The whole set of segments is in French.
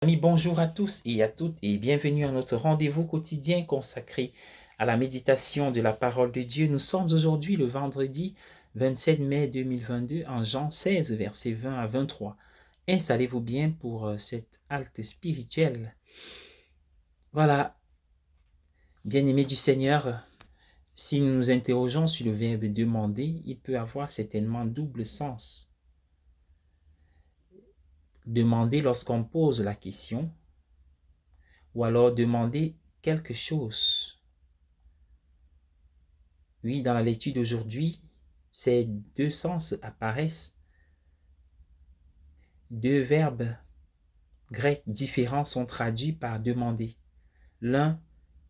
Amis, bonjour à tous et à toutes et bienvenue à notre rendez-vous quotidien consacré à la méditation de la parole de Dieu. Nous sommes aujourd'hui le vendredi 27 mai 2022 en Jean 16, versets 20 à 23. Installez-vous bien pour cette halte spirituelle. Voilà, bien-aimés du Seigneur, si nous nous interrogeons sur le verbe demander, il peut avoir certainement double sens. Demander lorsqu'on pose la question, ou alors demander quelque chose. Oui, dans la lecture d'aujourd'hui, ces deux sens apparaissent. Deux verbes grecs différents sont traduits par demander. L'un,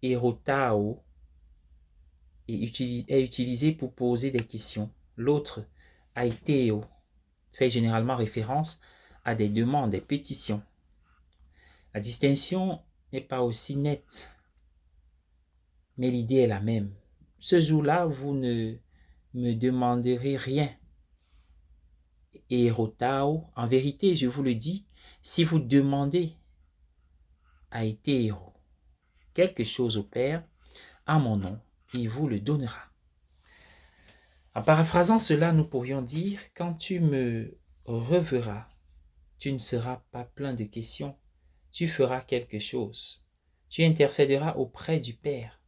erotao, est utilisé pour poser des questions. L'autre, aiteo, fait généralement référence à des demandes, des pétitions. La distinction n'est pas aussi nette, mais l'idée est la même. Ce jour-là, vous ne me demanderez rien. Erotao, en vérité, je vous le dis, si vous demandez à Hétéro quelque chose au Père, en mon nom, il vous le donnera. En paraphrasant cela, nous pourrions dire, quand tu me reverras, tu ne seras pas plein de questions, tu feras quelque chose, tu intercéderas auprès du Père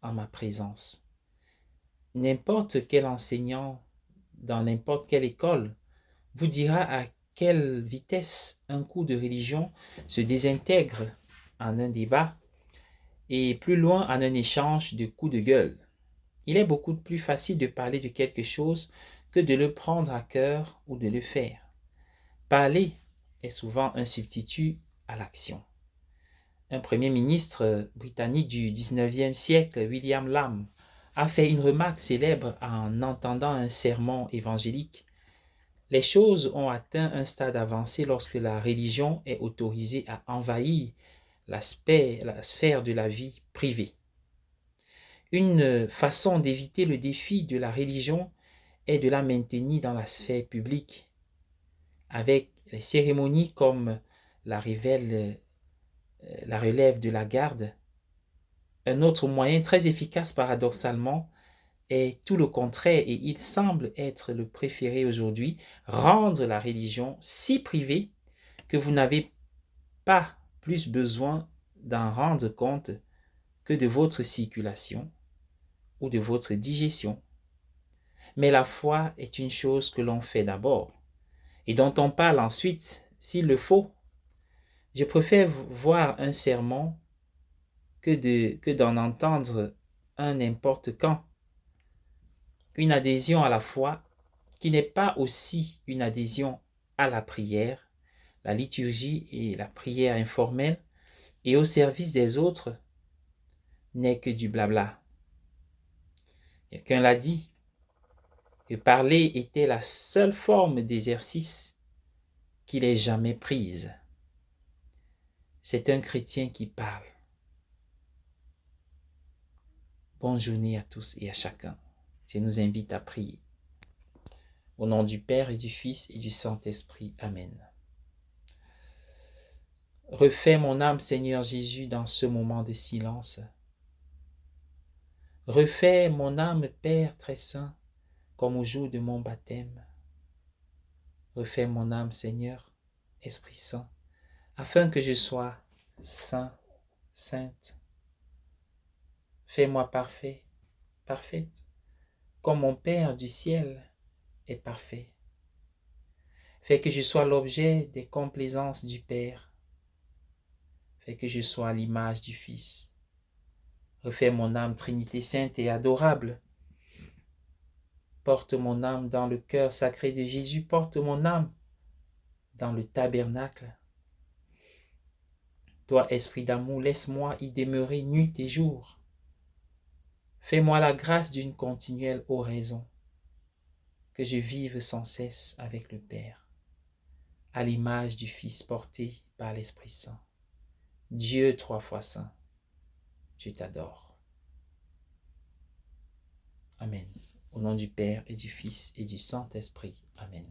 en ma présence. N'importe quel enseignant dans n'importe quelle école vous dira à quelle vitesse un cours de religion se désintègre en un débat et plus loin en un échange de coups de gueule. Il est beaucoup plus facile de parler de quelque chose que de le prendre à cœur ou de le faire. Parler est souvent un substitut à l'action. Un premier ministre britannique du 19e siècle, William Lamb, a fait une remarque célèbre en entendant un sermon évangélique. Les choses ont atteint un stade avancé lorsque la religion est autorisée à envahir la sphère de la vie privée. Une façon d'éviter le défi de la religion est de la maintenir dans la sphère publique, avec les cérémonies comme la relève de la garde. Un autre moyen très efficace paradoxalement est tout le contraire et il semble être le préféré aujourd'hui, rendre la religion si privée que vous n'avez pas plus besoin d'en rendre compte que de votre circulation ou de votre digestion. Mais la foi est une chose que l'on fait d'abord et dont on parle ensuite, s'il le faut. Je préfère voir un sermon que d'en entendre un n'importe quand. Une adhésion à la foi qui n'est pas aussi une adhésion à la prière, la liturgie et la prière informelle et au service des autres n'est que du blabla. Quelqu'un l'a dit, que parler était la seule forme d'exercice qu'il ait jamais prise. C'est un chrétien qui parle. Bonne journée à tous et à chacun. Je nous invite à prier. Au nom du Père et du Fils et du Saint-Esprit. Amen. Refais mon âme, Seigneur Jésus, dans ce moment de silence. Refais mon âme, Père très saint, comme au jour de mon baptême. Refais mon âme, Seigneur, Esprit Saint, afin que je sois saint, sainte. Fais-moi parfait, parfaite, comme mon Père du ciel est parfait. Fais que je sois l'objet des complaisances du Père. Fais que je sois l'image du Fils. Refais mon âme, Trinité sainte et adorable. Porte mon âme dans le cœur sacré de Jésus. Porte mon âme dans le tabernacle. Toi, Esprit d'amour, laisse-moi y demeurer nuit et jour. Fais-moi la grâce d'une continuelle oraison, que je vive sans cesse avec le Père, à l'image du Fils porté par l'Esprit Saint. Dieu trois fois saint, je t'adore. Amen. Au nom du Père et du Fils et du Saint-Esprit. Amen.